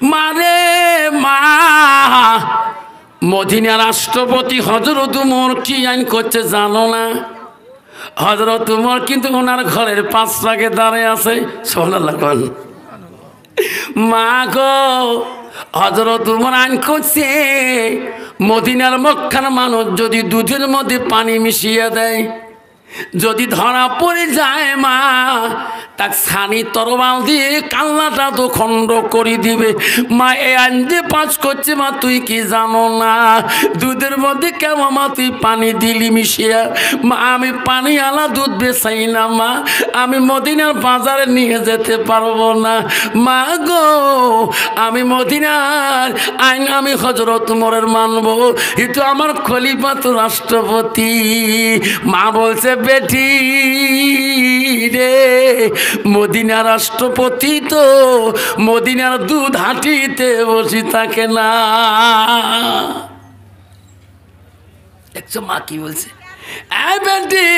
মারে মা, মদিনা রাষ্ট্রপতি হযরত উমর কি আইন করছে জানো না? হযরত উমর কিন্তু ওনার ঘরের 5 ভাগে দাঁড়িয়ে আছে। সুবহানাল্লাহ। মা গো, হযরত উমর আইন করছে মদিনার মক্কার মানুষ যদি দুধের মধ্যে পানি মিশিয়ে দেয়, যদি ধরা পড়ে যায় মা, তাক ছানি তরবাল দিয়ে কাল্লাটা তো খণ্ড করে দিবে। মা এ আইন যে পাস করছে মা, তুই কি জানো না? দুধের মধ্যে কেমন মা তুই পানি দিলি মিশিয়া? মা আমি পানি আলা দুধ বেচাই না মা, আমি মদিনার বাজারে নিয়ে যেতে পারবো না। মা গো, আমি মদিনার আইন আমি হযরত উমরের মানবো, কিন্তু আমার খলিফা তো রাষ্ট্রপতি। মা বলছে বেটি রে, মদিনা রাষ্ট্রপতি তো মদিনার দুধ হাঁটিতে বসে থাকে না। দেখছো মা কি বলছে? বেটি,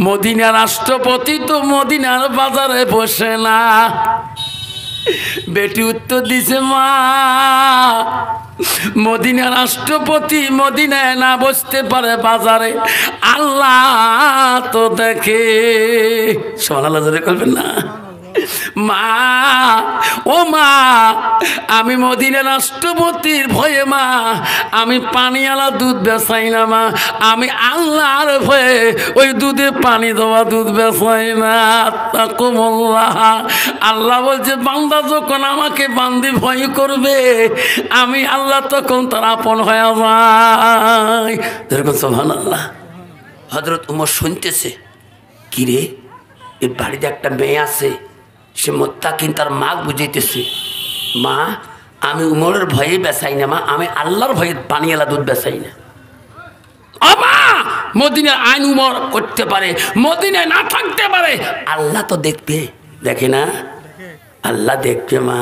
মদিনা রাষ্ট্রপতি তো মদিনার বাজারে বসে না। বেটি উত্তর দিছে মা, মদিনা রাষ্ট্রপতি মদিনায় না বসতে পারে বাজারে, আল্লাহ তো দেখে। সুবহানাল্লাহ জোরে করবেন না? মা ও মা, আমি মদিনা রাষ্ট্রপতির ভয়ে মা আমি পানিওয়ালা দুধ বেচাই না মা, আমি আল্লাহর ভয়ে ওই দুধে পানি দেওয়া দুধ বেচাই না। তাকুমুল্লাহ, আল্লাহ বলছে বান্দা যখন আমাকে বান্দি ভয় করবে, আমি আল্লাহ তখন তার আপন হয়ে যায়। যেরকম সুবহানাল্লাহ। হযরত উমর শুনতেছে, কিরে এই বাড়িতে একটা মেয়ে আছে, সে মুত্তাকিন, তার মা বুঝাইতেছে, মা আমি উমরের ভয়ে বেচাই না মা, আমি আল্লাহর ভয়ে পানিওয়ালা দুধ বেচাই না। মা মদিনার আইন উমর করতে পারে, মদিনায় না থাকতে পারে, আল্লাহ তো দেখবে। দেখে না? আল্লাহ দেখবে মা,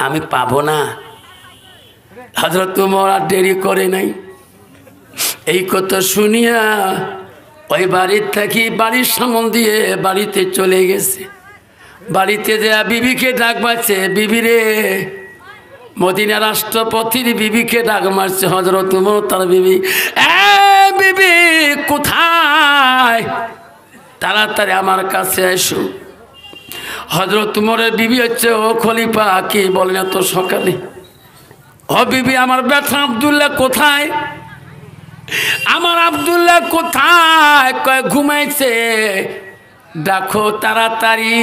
আমি পাবো না। হযরত উমর আর দেরি করে নাই, এই কথা শুনিয়া ওই বাড়ির থেকে বাড়ির সামন দিয়ে বাড়িতে চলে গেছে। বাড়িতে দেয়া বিবিকে ডাক মারছে, বিবি রে, মদিনা রাষ্ট্রপতির বিবিকে ডাক মারছে হযরত উমর তার বিবি। বিবি কোথায়? তাড়াতাড়ি আমার কাছে এসো। হযরত উমরের বিবি হচ্ছে, ও খলিফা কি বলেন এত সকালে? ও বিবি, আমার বেটা আব্দুল্লাহ কোথায়? আমার আব্দুল্লাহ কোথায়? কয় ঘুমাইছে, দেখো তাড়াতাড়ি।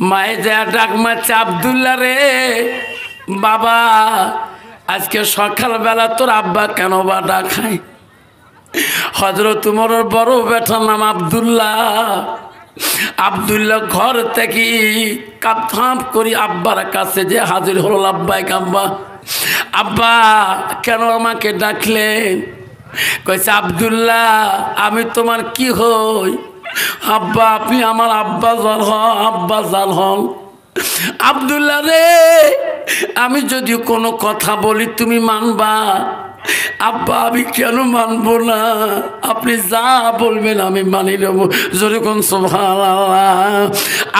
মায়ে যা ডাক মারছে, আব্দুল্লাহ রে বাবা, আজকে সকালবেলা তোর আব্বা কেন বা ডাকায়? হযরত উমরের বড় বেটার নাম আব্দুল্লাহ। আব্দুল্লাহ ঘর থেকে কাঁপ করি আব্বার কাছে যে হাজির হলো। আব্বাইক আব্বা, আব্বা কেন আমাকে ডাকলেন? কইছে, আব্দুল্লাহ আমি তোমার কি হই? আব্বা আপনি আমার আব্বা জাল হন, আব্বা জাল হন। আব্দুল্লাহ রে, আমি যদি কোনো কথা বলি তুমি মানবা? আব্বা আমি কেন মানবো না? আপনি যা বলবেন আমি মানি নেব। যেরকম সুবহানাল্লাহ।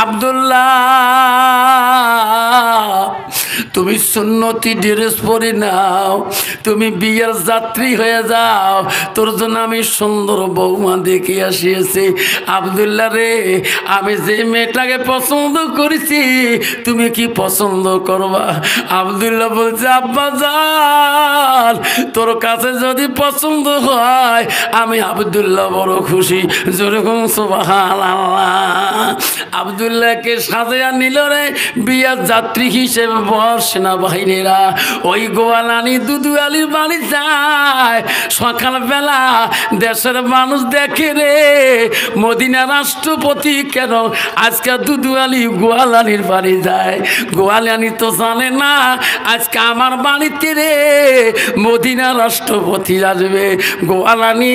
আব্দুল্লাহ তুমি সুন্নতি ড্রেস পরে নাও, তুমি বিয়ের যাত্রী হয়ে যাও, তোর জন্য আমি সুন্দর বৌমা দেখে আসিয়েছি। আব্দুল্লাহ রে, আমি যে মেয়েটাকে পছন্দ করেছি তুমি কি পছন্দ করবা? আব্দুল্লাহ বলছে, আব্বা জান তোর কাছে যদি পছন্দ হয় আমি আব্দুল্লাহ বড় খুশি। যেরকম সুবহানাল্লাহ। আব্দুল্লাহকে সাজায়া নিল রে বিয়ের যাত্রী হিসেবে। বর সেনাবাহিনীরা ওই গোয়ালানি দুদুয়ালির বাড়ি যায়। সকালবেলা দেশের মানুষ দেখে রে মদিনা রাষ্ট্রপতি কেন আজকে দুদুয়ালি গোয়ালানির বাড়ি যায়। গোয়ালানি তো জানে না আজকে আমার বাড়িতে রে মদিনা রাষ্ট্রপতি আসবে। গোয়ালানি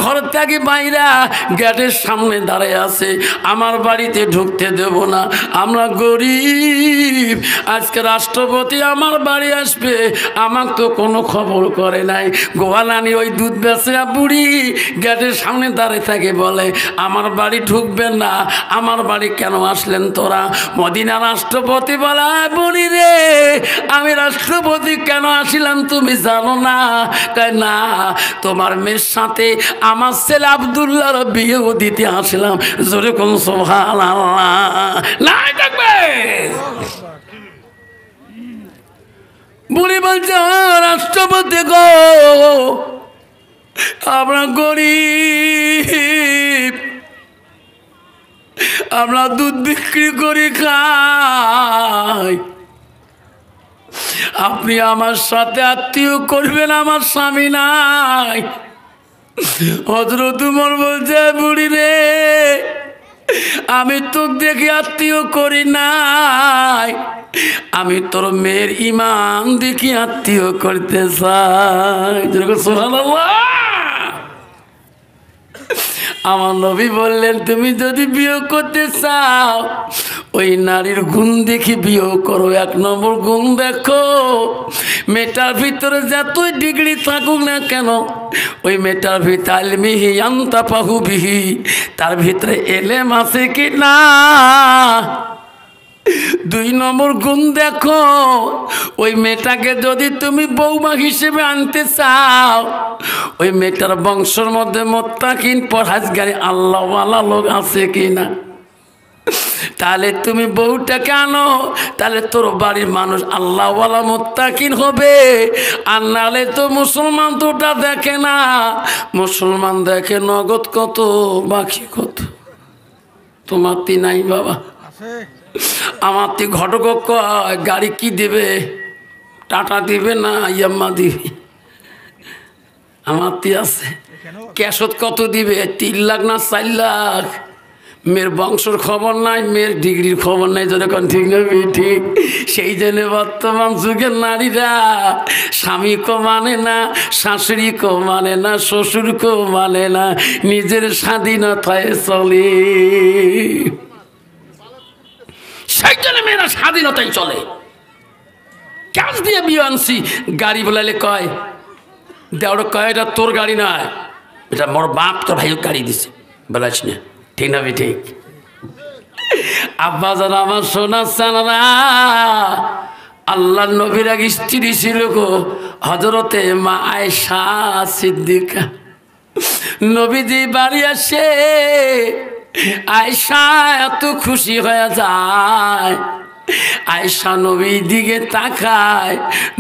ঘর থেকে বাইরা গেটের সামনে দাঁড়িয়ে আছে, আমার বাড়িতে ঢুকতে দেব না, আমরা গরিব, আজকে রাষ্ট্র রাষ্ট্রপতি আমার বাড়ি আসবে, আমার তো কোনো খবর করে নাই। গোয়ালানি ওই দুধ বেচা বুড়ি গেটের সামনে দাঁড়িয়ে থাকে, বলে আমার বাড়ি ঢুকবেন না, আমার বাড়ি কেন আসলেন তোরা? মদিনা রাষ্ট্রপতি বলে বুড়ি রে, আমি রাষ্ট্রপতি কেন আসিলাম তুমি জানো না? কয় না, তোমার মেয়ের সাথে আমার ছেলে আব্দুল্লাহর বিয়েও দিতে আসলাম। জোরে কোন সুবহানাল্লাহ। না থাকবে বুড়ি বলছে রাষ্ট্রপতি গো, আমরা গরিব, আমরা দুধ বিক্রি করি খাই, আপনি আমার সাথে আত্মীয় করবেন, আমার স্বামী নাই। হযরত উমর বলছে বুড়ি রে, আমি তোর দেখে আত্মীয় করি নাই, আমি তোর মেয়ের ইমান দেখি আত্মীয় করতে চাই। সুবহানাল্লাহ। আমার নবী বললেন তুমি যদি বিয়ে করতে চাও ওই নারীর গুণ দেখি বিয়ে করো। 1 নম্বর গুণ দেখো, মেয়েটার ভিতরে যতই ডিগ্রি থাকুক না কেন, ওই মেয়েটার ভিতরে আলমিহি আন্তাপাহু বিহি, তার ভিতরে এলেম আছে কি না। 2 নম্বর গুণ দেখো, ওই মেয়েটাকে যদি তুমি বৌমা হিসেবে আনতে চাও, ওই মেয়েটার বংশের মধ্যে মুত্তাকিন পরহেজগার আল্লাহওয়ালা লোক আছে কিনা। তাহলে তুমি বউটাকে আনো, তাহলে তোর বাড়ির মানুষ আল্লাহওয়ালা মুত্তাকিন হবে। আর নাহলে তো মুসলমান তো ওটা দেখে না, মুসলমান দেখে নগদ কত বাকি কত। তোমার তি নাই বাবা, আমার তি ঘটক গাড়ি কি দেবে, টাটা দিবে না ইয়াম্মা দিবে? আমার তি আছে ক্যাশত কত দিবে, 3 লাখ না 4 লাখ। মেয়ের বংশর খবর নাই, মেয়ের ডিগ্রির খবর নাই। যখন ঠিক নবি ঠিক। সেই জন্য বর্তমান যুগের নারীরা স্বামীকেও মানে না, শাশুড়িকেও মানে না, শ্বশুরকেও মানে না, নিজের স্বাধীনতায় চলে। সেই জন্য মেয়েরা স্বাধীনতায় চলে। ক্যাশ দিয়ে বিয়ে আনছি, গাড়ি বলাইলে কয় দেওয়ার কয় এটা তোর গাড়ি নয়, এটা মোর বাপ তোর ভাইও গাড়ি দিছে, বলাইস না ঠিক না? ঠিক। আব্বা জান আমার সোনা সানারা, আল্লাহ নবীর এক স্ত্রী ছিল গো, হযরতে মা আয়েশা সিদ্দিকা। নবীজি বাড়ি আসে, আয়েশা এত খুশি হয়ে যায়। আয়েশা নবীর দিকে তাকায়,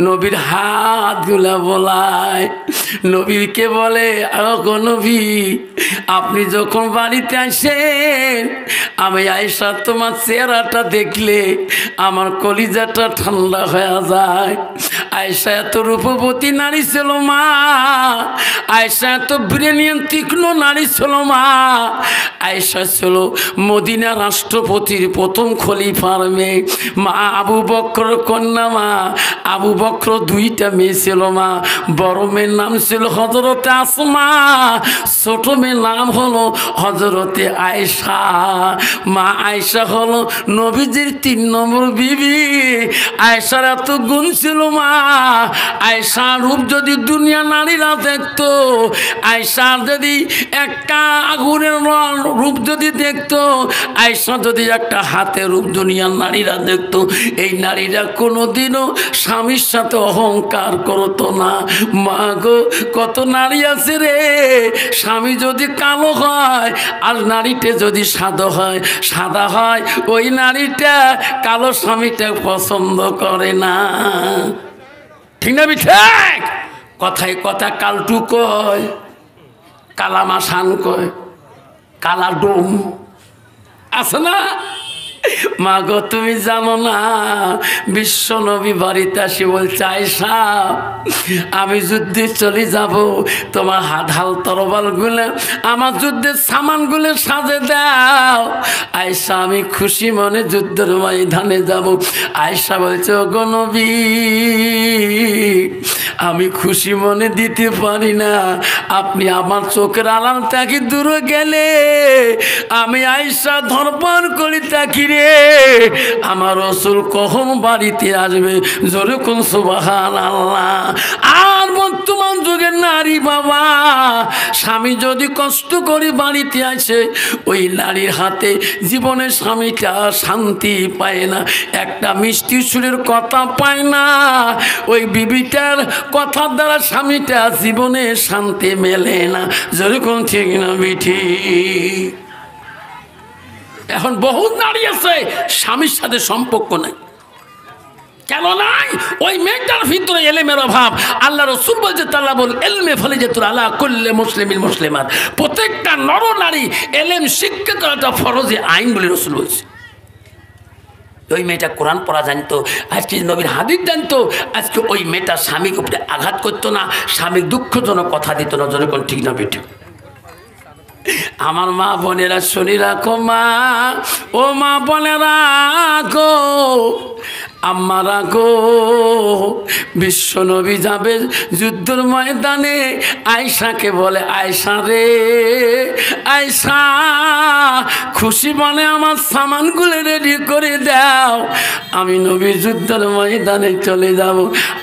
নবীর হাত গুলা বলায়, নবীকে বলে আগো নবী, আপনি যখন বাড়িতে আসেন আমি আয়েশা তোমার চেহারাটা দেখলে আমার কলিজাটা ঠান্ডা হয়ে যায়। আয়েশা এত রূপবতী নারী ছিল মা, আয়েশা এত ব্রেনিয়ান তীক্ষ্ণ নারী ছিল মা। আয়েশা ছিল মদিনা রাষ্ট্রপতির প্রথম খলিফার মেয়ে। মা আবু বকর কন্যা, মা আবু বকর 2টা মেয়ে ছিল মা। বড় মেয়ের নাম ছিল হযরতে আসমা, ছোট মেয়ের নাম হলো হযরতে আয়েশা। মা আয়েশা হলো নবীজির 3 নম্বর বিবি। আয়েশার এত গুণ ছিল মা, আয়েশার রূপ যদি দুনিয়া নারীরা দেখতো, আয়েশার যদি একটা আগুনের রূপ যদি দেখতো, আয়েশা যদি একটা হাতের রূপ দুনিয়ার নারীরা দেখতো, এই নারীরা কোনোদিনও স্বামীর সাথে অহংকার করতো না। মা গো, কত নারী আছে রে, স্বামী যদি কালো হয় আর নারীটা যদি সাদা হয়, ওই নারীটা কালো স্বামীটা পছন্দ করে না। ঠিক না? ঠিক। কথায় কথা কালটু কয়, কালামাসান কয়, কালা ডোম আছে না? মা গো, তুমি জানো না, বিশ্ব নবী বাড়িতে আসি বলছে আয়েশা আমি যুদ্ধে চলে যাব, তোমার ঢাল তরবাল গুলো আমার যুদ্ধের সামান গুলো সাজে দাও। আয়েশা আমি খুশি মনে যুদ্ধের ময়দানে যাব। আয়েশা বলছে ওগো নবী, আমি খুশি মনে দিতে পারি না, আপনি আমার চোখের আড়াল থেকে দূরে গেলে আমি আয়েশা ধর্পণ করি তাকি রে আমার রাসূল কখন বাড়িতে আসবে, জোরে কোন সুবহানাল্লাহ। আর বর্তমান যুগের নারী বাবা, স্বামী যদি কষ্ট করে বাড়িতে আসে, ওই নারীর হাতে জীবনে স্বামীটা শান্তি পায় না, একটা মিষ্টি সুরের কথা পায় না। ওই বিবিটার কথার দ্বারা স্বামীটা জীবনে শান্তি মেলে না, যেরকম ঠিক না বিঠি। এখন বহুত নারী আছে স্বামীর সাথে সম্পর্ক নাই। কেন নাই? ওই মেয়েটার ভিতরে এলেমের অভাব। আল্লাহ রাসূল বলছে তালাবুল ইলমি ফারিজাতুন আলা কুল্লি মুসলিমিন মুসলিমাত, প্রত্যেকটা নর নারী এলেম শিক্ষা করাটা ফরজে আইন বলে রাসূল বলছে। ওই মেয়েটা কোরআন পড়া জানতো, আজকে নবীর হাদিস জানতো, আজকে ওই মেয়েটা স্বামীর উপরে আঘাত করতো না, স্বামীর দুঃখজনক কথা দিত না, যখন ঠিক না বেটে। আমার মা বোনেরা শুনি রাখো মা, ও মা বোনেরা গো, আম্মারা গো, বিশ্ব নবী যাবে যুদ্ধের ময়দানে, আয়েশাকে বলে আয়েশা রে, আয়েশা খুশি মনে আমার সামানগুলো রেডি করে দাও, আমি নবী যুদ্ধের ময়দানে চলে যাব।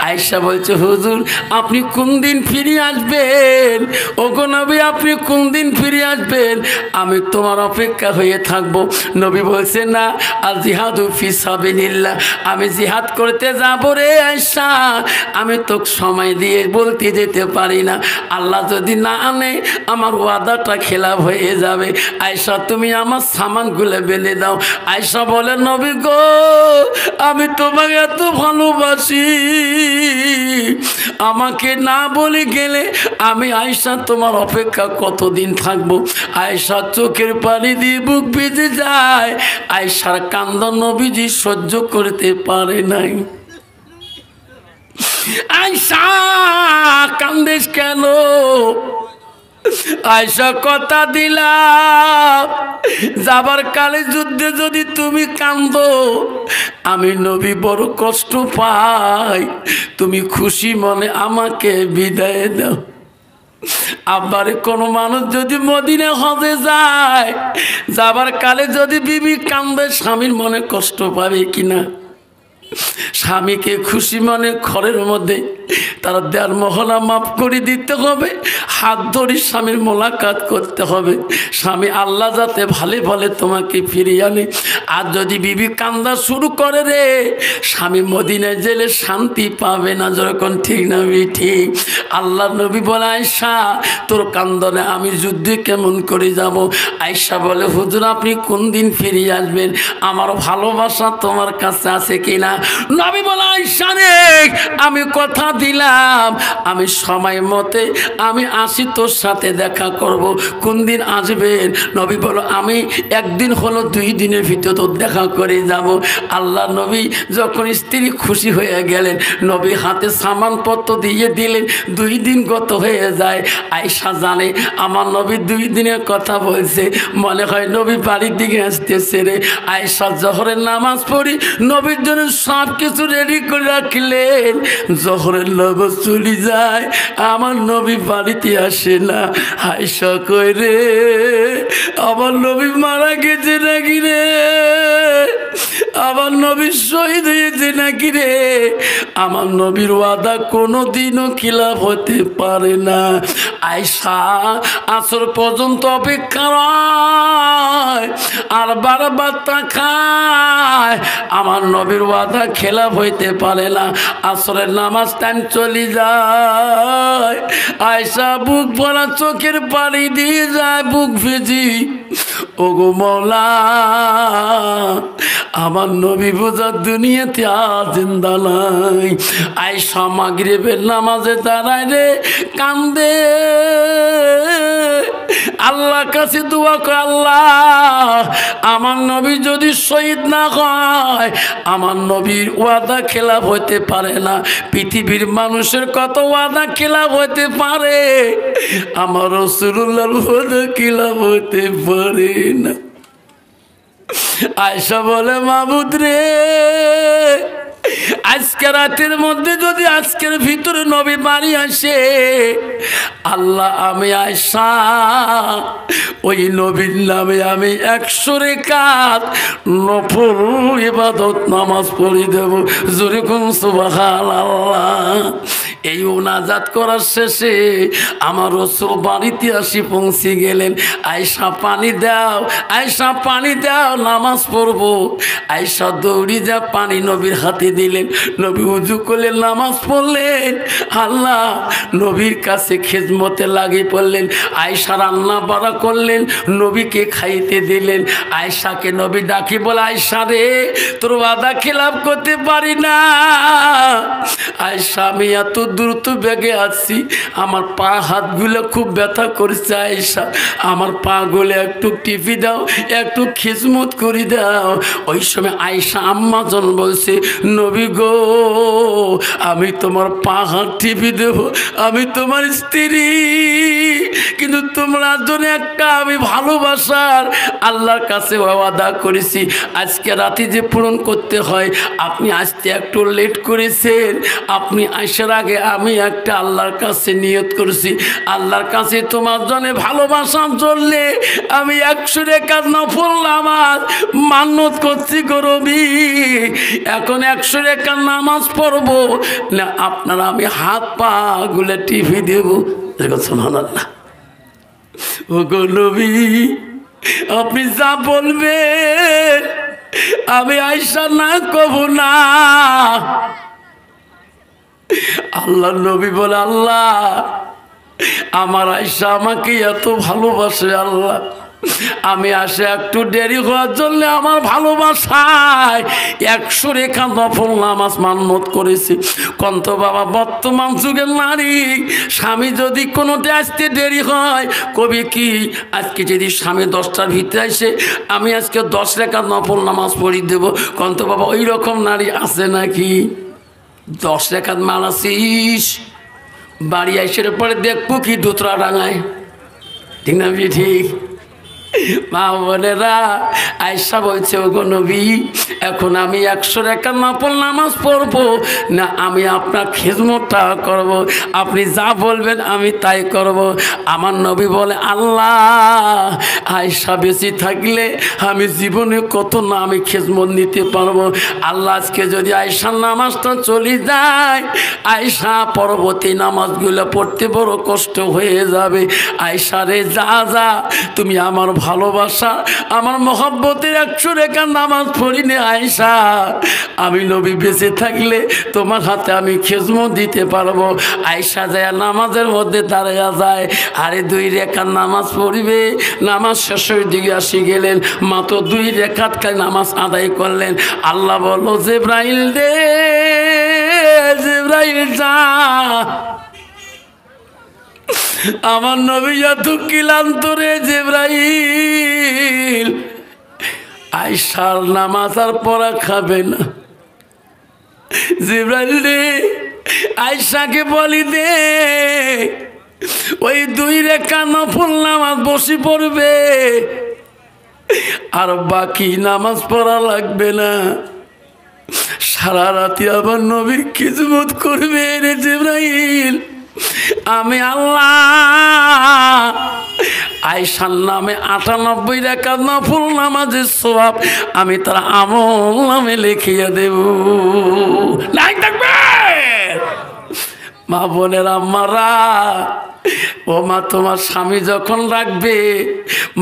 আয়েশা বলছে হুজুর আপনি কোন দিন ফিরে আসবেন? ওগো নবী আপনি কোন দিন ফিরে আসবেন? আমি তোমার অপেক্ষা হয়ে থাকব। নবী বলছে না, আর জিহাদু ফি সাবিলিল্লাহ, আমি জিহাদ করতে যাব রে আয়েশা, আমি তো সময় দিয়ে বলতে যেতে পারি না, আল্লাহ যদি না আনে আমার ওয়াদাটা খেলাফ হয়ে যাবে। আয়েশা তুমি আমার সামানগুলো বেঁধে দাও। আয়েশা বলে নবী গো আমি তোমাকে এত ভালোবাসি, আমাকে না বলে গেলে আমি আয়েশা তোমার অপেক্ষা কতদিন থাকবো? আয়েশা চোখের পানি দিয়ে বুক ভিজে যায়। আয়েশার কান্না নবীজি সহ্য করতে পারে নাই। আয়েশা কান্দেশ কেন? আয়েশা কথা দিলাম যাবার কালে যুদ্ধে যদি তুমি কান্দো আমি নবী বড় কষ্ট পাই, তুমি খুশি মনে আমাকে বিদায় দাও। আবারে কোনো মানুষ যদি মদিনা হজে যায়, যাবার কালে যদি বিবি কান্দে স্বামীর মনে কষ্ট পাবে কিনা? স্বামীকে খুশি মনে ঘরের মধ্যে তার দেড় মহলা মাফ করে দিতে হবে, হাত ধরে স্বামীর মোলাকাত করতে হবে, স্বামী আল্লাহ যাতে ভালে ভালে তোমাকে ফিরিয়ে আনে। আর যদি বিবি কান্দা শুরু করে রে, স্বামী মদিনায় জেলে শান্তি পাবে না, যখন ঠিক না ঠিক। আল্লাহ নবী বলে আয়েশা তোর কান্দনে আমি যুদ্ধে কেমন করে যাব? আয়েশা বলে হুজুর আপনি কোন দিন ফিরিয়ে আসবেন? আমার ভালোবাসা তোমার কাছে আছে কিনা? নবী বলে আয়েশা রে আমি কথা দিলাম আমি সময় মতে আমি আসি তোর সাথে দেখা করব, কোন দিন আসবেন? নবী বলো আমি একদিন হলো 2 দিনের ভিতর তোর দেখা করে যাব। আল্লাহ নবী যখন স্ত্রী খুশি হয়ে গেলেন, নবী হাতে সামানপত্র দিয়ে দিলেন, 2 দিন গত হয়ে যায়। আয়েশা জানে আমার নবী 2 দিনের কথা বলছে, মনে হয় নবী বাড়ির দিকে আসতেছে রে। আয়েশা জোহরের নামাজ পড়ি নবীর জন্য সব কিছু রেডি করে রাখলেন। জোহরের নামাজ চলে যায়, আমার নবী বাড়িতে আসে না। আয়েশা কই রে আমার নবী মারা গেছে নাকি রে, আমার নবী শহীদ হয়েছে নাকি রে? আমার নবীর ওয়াদা কোনোদিনও খিলাফ হতে পারে না। আয়েশা আসর পর্যন্ত অপেক্ষা হয় আর বারবার তাকায়, আমার নবীর ওয়াদা খেলাফ হইতে পারে না। আসরের নামাজ টাইম চলে যায়, আয়েশা বুক ভরা চোখের পানি দিয়ে যায়, বুক ভিজি। ওগো মওলা আমার নবী বোঝার দুনিয়াতে আর জিন্দা নাই। আয়েশা মাগরিবের নামাজে দাঁড়ায় রে কান্দে, আল্লাহর কাছে দোয়া করে আল্লাহ আমার নবী যদি শহীদ না হয়, আমার নবীর ওয়াদা খেলাফ হইতে পারে না। পৃথিবীর মানুষের কত ওয়াদা খেলাফ হইতে পারে, আমার রাসূলুল্লাহর ওয়াদা খেলাফ হইতে পারে না। আয়েশা বলে মাবুদ রে, আজকে রাতের মধ্যে যদি আজকের ভিতরে নবী বাড়ি আসে, আল্লাহ আমি আয়েশা ওই নবীর নামে আমি 100 রাকাত নফল ইবাদত নামাজ পড়ে দেব। জোরে কোন সুবহানাল্লাহ। এই মুনাজাত করার শেষে আমার রাসূল বাড়িতে আসি পৌঁছে গেলেন। আয়েশা পানি দাও, আয়েশা পানি দাও, নামাজ পড়বো। আয়েশা দৌড়ি যা পানি নবীর হাতে দিলেন। নবী ওযু করলেন, নামাজ পড়লেন। আল্লাহ নবীর কাছে খেদমতে লাগিয়ে পড়লেন। আয়েশা রান্না বাড়া করলেন, নবীকে খাইতে দিলেন। আয়েশাকে নবী ডাকি বলে, আয়েশা রে তোর ওয়াদা খেলাপ করতে পারি না। আয়েশা আমি এত দ্রুত বেগে আছি, আমার পা হাতগুলো খুব ব্যথা করছে। আয়েশা আমার পা গুলো একটু টিপি দাও, একটু খিজমত করে দাও। ওই সময় আয়েশা আম্মাজন বলছে, নবী গো আমি তোমার পা হাত টিপি দেব, আমি তোমার স্ত্রী, কিন্তু তোমরা জন্য একটা আমি ভালোবাসার আল্লাহর কাছে ওয়াদা করেছি, আজকে রাতে যে পূরণ করতে হয়। আপনি আসতে একটু লেট করেছেন, আপনি আসার আগে আমি একটা আল্লাহর কাছে নিয়ত করেছি, আল্লাহর কাছে তোমার জন্য ভালোবাসা চললে আমি 100 রাকাত নফল নামাজ মান্নত করছি গো নবী। এখন 100 রাকাত নামাজ পড়বো না আপনারা আমি হাত পা গুলো টিপি দেব। সুবহানাল্লাহ। ও গো নবী আপনি যা বলবেন আমি আয়েশা না কব না। আল্লাহ নবী বলে, আল্লাহ আমার আয়েশা আমাকে এত ভালোবাসে, আল্লাহ আমি আসে একটু দেরি হওয়ার জন্য আমার ভালোবাসায় 100 রাকাত নফল নামাজ মান্নত করেছি। কন্ত বাবা বর্তমান যুগের নারী স্বামী যদি কোনোতে আসতে দেরি হয় কবি কি আজকে যদি স্বামী 10টার ভিতরে আসে আমি আজকে 10 রাকাত নফল নামাজ পড়ি দেব। কন্ত বাবা ওই রকম নারী আছে নাকি? 10 রাকাত মানাসিস বাড়ি আসার পরে দেখবো কি দুতরা ডাঙায়, ঠিক না? ঠিক মা বোনেরা আয়েশা বলছে, ওগো নবী এখন আমি 100 রাকাত নফল নামাজ পড়বো না আমি আপনার খিদমতটা করব, আপনি যা বলবেন আমি তাই করব। আমার নবী বলে, আল্লাহ আয়েশা বেশি থাকলে আমি জীবনে কত না আমি খিদমত নিতে পারবো। আল্লাহ আজকে যদি আয়েশার নামাজটা চলে যায়, আয়েশা পরবর্তী নামাজগুলো পড়তে বড় কষ্ট হয়ে যাবে। আয়েশা রে যা যা তুমি আমার ভালোবাসা আমার মহব্বতের 100 রাকাত নামাজ পড়ি নে আয়েশা, আমি নবী বেঁচে থাকলে তোমার হাতে আমি খিদমত দিতে পারবো। আয়েশা যায় নামাজের মধ্যে দাঁড়াইয়া যায়, আরে 2 রাকাত নামাজ পড়িবে। নামাজ শেষের দিকে আসি গেলেন, মাত্র 2 রাকাত নামাজ আদায় করলেন। আল্লাহ বলল, জিবরাইল দে, জিবরাইল যা, আমার নবী এত ক্লান্ত রে জিবরাইল আয়েশার নামাজ আর পড়া খাবে না। জিবরাইল রে আয়েশাকে বলি দে ওই 2 রাকাত নফল নামাজ বসে পড়বে, আর বাকি নামাজ পড়া লাগবে না। সারা রাতে আবার নবীর খিদমত করবে রে জিবরাইল। আমি আল্লাহ আয়েশার নামে 98 রাকাত নফল নামাজের সওয়াব আমি তার আমল নামে লিখিয়ে দেব। নাই থাকবে মা বোনের আম্মারা, ও মা তোমার স্বামী যখন রাখবে,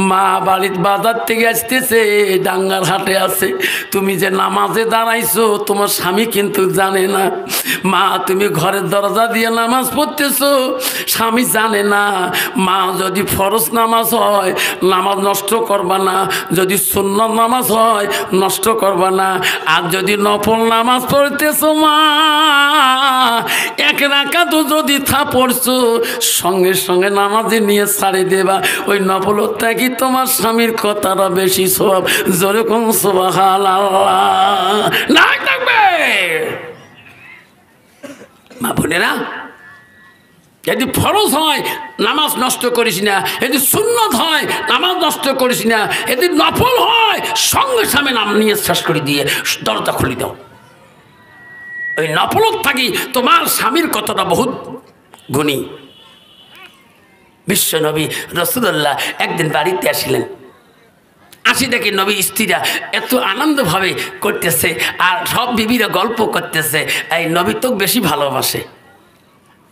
মা বাড়ির বাজার থেকে আসতেছে, ডাঙ্গার হাটে আছে, তুমি যে নামাজে দাঁড়াইছো তোমার স্বামী কিন্তু জানে না। মা তুমি ঘরের দরজা দিয়ে নামাজ পড়তেছো, স্বামী জানে না। মা যদি ফরজ নামাজ হয় নামাজ নষ্ট করবা না, যদি সুন্নত নামাজ হয় নষ্ট করবা না, আর যদি নফল নামাজ পড়তেছো মা 1 রাকাতও যদি পড়ছো সঙ্গে সঙ্গে নামাজে নিয়ে ছাড়ে দেবা। ওই নফলটা কি তোমার স্বামীর কথাটা বেশি সওয়াব। জোরে কোন সুবহানাল্লাহ। নাই থাকবে মা বোনেরা, যদি ফরজ হয় নামাজ নষ্ট করিস না, যদি সুন্নত হয় নামাজ নষ্ট করিস না, যদি নফল হয় সঙ্গে সঙ্গে নাম নিয়ে শেষ করে দিয়ে দরজা খুলে দাও। ওই নফলত থাকি তোমার স্বামীর কতটা বহুত গুণী। বিশ্ব নবী রাসূলুল্লাহ একদিন বাড়িতে আসিলেন, আসি দেখি নবী স্ত্রীরা এত আনন্দভাবে করতেছে আর সব বিবিরা গল্প করতেছে, এই নবী তো বেশি ভালোবাসে।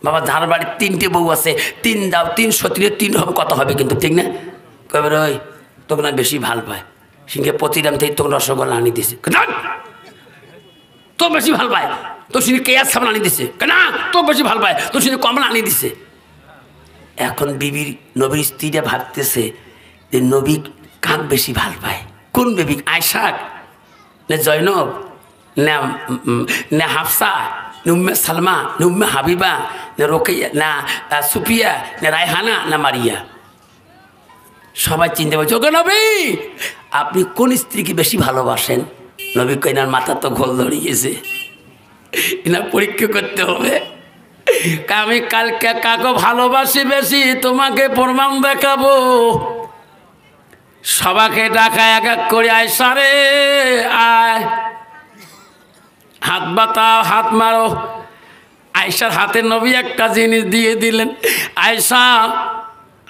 বাবা যার বাড়ির 3টে বউ আছে, 3 দাও 3 সতীরে 3 হবে, কত হবে কিন্তু, ঠিক না? কবে ওই তোকে না বেশি ভাল পায়, সিংহে প্রতিরাম থেকে তোকে রসগোল্লা আনি দিছে, তো বেশি ভাল পায়, তো সিংহে কেয়ার সামান আনি দিছে, না তো বেশি ভাল পায়, তো সিংহে কমলা আনি দিছে। এখন বিবির নবীর স্ত্রীরা ভাবতেছে যে নবী কাক বেশি ভাল পায়, কোন বিবি? আয়েশা না জয়নব না হাফসা না উম্মে সালমা না উম্মে হাবিবা না রোকেয়া না সুফিয়া না রায়হানা না মারিয়া? সবাই চিন্তা করছে, ওকে নবী আপনি কোন স্ত্রীকে বেশি ভালোবাসেন? নবী কইনার মাথা তো ঘোল ধরে গেছে, এনার পরীক্ষা করতে হবে। আমি কালকে কাকে ভালোবাসি বেশি তোমাকে প্রমাণ দেখাবো। সবাকে ডাকা এক এক করে, আয়েশা রে আয়, হাত বাতাও, হাত মারো। আয়েশার হাতে নবী একটা জিনিস দিয়ে দিলেন, আয়েশা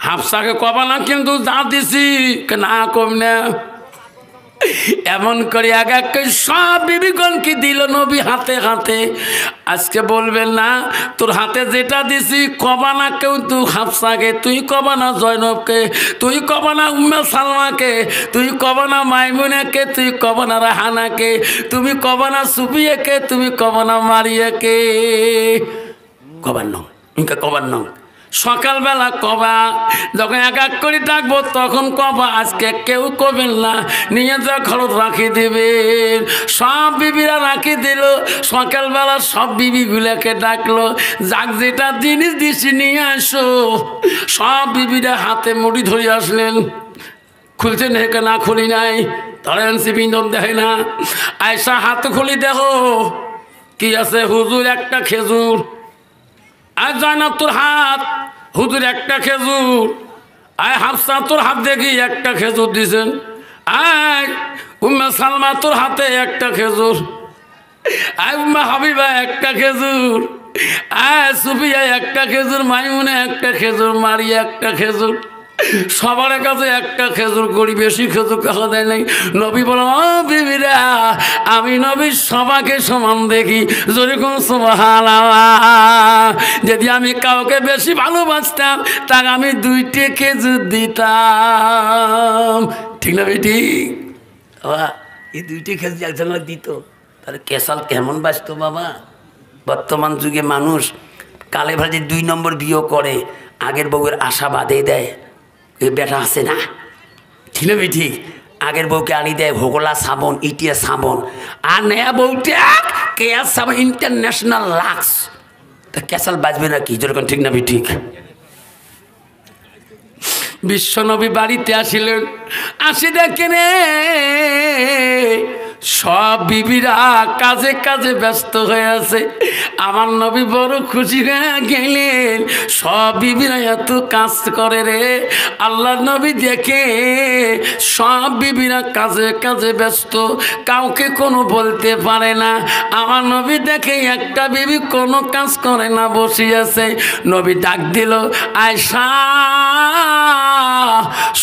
হাফসাকে কবা না কিন্তু যা দিছি না কম না। এমন করে এক এক করে সব বিবিগণকে দিল নবী হাতে হাতে। আজকে বলবেন না তোর হাতে যেটা দিছি কবা না কেউ, তুই হাফসাকে, তুই কবা না জয়নবকে, তুই কবা না উম্মে সালমাকে, তুই কবা না মাইমুনাকে, তুই কবা না রাহানাকে, তুমি কবা না সুফিয়াকে, তুমি কবা না মারিয়াকে। কবার নং, ইনকা কবার নং। সকালবেলা কবা, যখন এক এক করে ডাকবো তখন কবা, আজকে কেউ কবেন না, নিয়ে যা খরচ রাখি দেবেন। সব বিবিরা রাখি দিল। সকালবেলা সব বিবিগুলোকে ডাকলো, যাক যেটা জিনিস দিছি নিয়ে আসো। সব বিবিরা হাতে মুড়ি ধরে আসলেন, খুলছেন হেকে না খুলি নাই, ধরেন সিপিন্দন দেখে না। আয়েশা হাত খুলি দেখো কি আছে, হুজুর একটা খেজুর। আর জয়নব তোর হাত, হুজুর একটা খেজুর। আয় হাফসা তোর হাত দেখি একটা খেজুর দিছেন। আয় উম্মে সালমা তোর হাতে একটা খেজুর। আয় উম্মে হাবিবা একটা খেজুর। আয় সুফিয়া একটা খেজুর, মাইমুনা একটা খেজুর, মারিয়া একটা খেজুর। সবার কাছে একটা খেজুর করি, বেশি খেজুর কাছে দেয় নাই। নবী বলো, বিবিরা আমি নবী সবাকে সমান দেখি, যেরকম সুবহানাল্লাহ। যদি আমি কাউকে বেশি ভালোবাসতাম তার আমি 2টে খেজুর দিতাম, ঠিক না বেটি? এই 2টে খেজুর একজন দিত, তাহলে কেসাল কেমন বাঁচত বাবা? বর্তমান যুগে মানুষ কালে ভাজে 2 নম্বর বিয়ে করে, আগের বউয়ের আশা বাদে দেয়। এই বেটা আছে না, ঠিক না বেটি? আগের বউকে আনি দেয় হোগলা সাবন, ইটিয়া সাবন, আর নয়া বউটা কেয়ার সাবন ইন্টারন্যাশনাল লাক্স। তা কেসাল বাজবে নাকি? যেরকম ঠিক না বেটি? বিশ্বনবী বাড়িতে আসিলেন, আসি দেখেন সব বিবিরা কাজে কাজে ব্যস্ত হয়ে আছে। আমার নবী বড় খুশি হয়ে গেলেন, সব বিবিরা এত কাজ করে রে। আল্লাহ নবী দেখে সব বিবিরা কাজে কাজে ব্যস্ত, কাউকে কোনো বলতে পারে না। আমার নবী দেখে একটা বিবি কোনো কাজ করে না, বসে আছে। নবী ডাক দিল, আয়েশা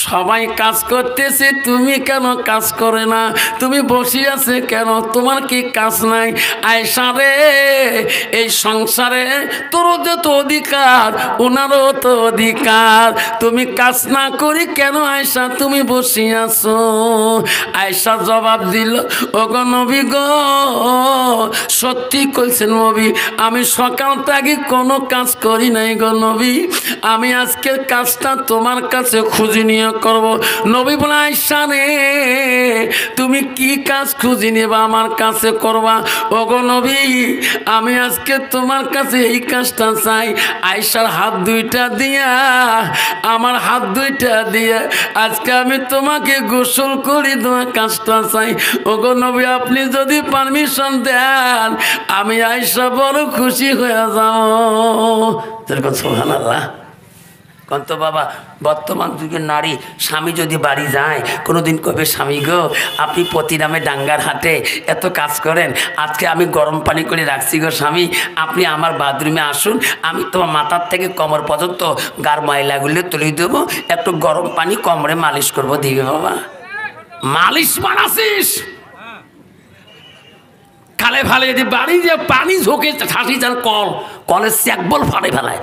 সবাই কাজ করতেছে, তুমি কেন কাজ করে না? তুমি বসে আছে কেন? তোমার কি কাজ নাই? আয়েশা রে এই সংসারে তোর তো অধিকার, ওনারও তো অধিকার, তুমি কাজ না করি কেন আয়েশা তুমি বসে আছো? আয়েশা জবাব দিল, ওগো নবী গো, সত্যি কইছেন নবী, আমি সকাল থেকে কোনো কাজ করি নাই গো নবী, আমি আজকের কাজটা তোমার কাছে খুঁজি নিয়ে করবো। নবী বলে, আয়েশা রে তুমি কি কাজ খুঁজি নেবা আমার কাছে করবা? ওগো নবী আমি আজকে তোমার কাছে এই কাজটা চাই। আয়েশার হাত 2টা দিয়া, আমার হাত 2টা দিয়া আজকে আমি তোমাকে গোসল করি তোমার কাজটা চাই। ওগো নবী আপনি যদি পারমিশন দেন আমি আয়েশা বড় খুশি হয়ে যাও। যেরকম সুবহানাল্লাহ। কন্ত বাবা বর্তমান যুগের নারী স্বামী যদি বাড়ি যায় কোনোদিন কবে স্বামী গো আপনি প্রতি নামে ডাঙ্গার হাটে এত কাজ করেন, আজকে আমি গরম পানি করে রাখছি গো স্বামী, আপনি আমার বাথরুমে আসুন, আমি তোমার মাথার থেকে কোমর পর্যন্ত গার ময়লাগুলো তুলে দেবো, একটু গরম পানি কোমরে মালিশ করবো, দিবে বাবা? মালিশ মানাসিস খালে ফালে যদি বাড়ি যে পানি ঝোঁকে ঠাসি যান কলের চেক বল ফাড়ে ফেলায়।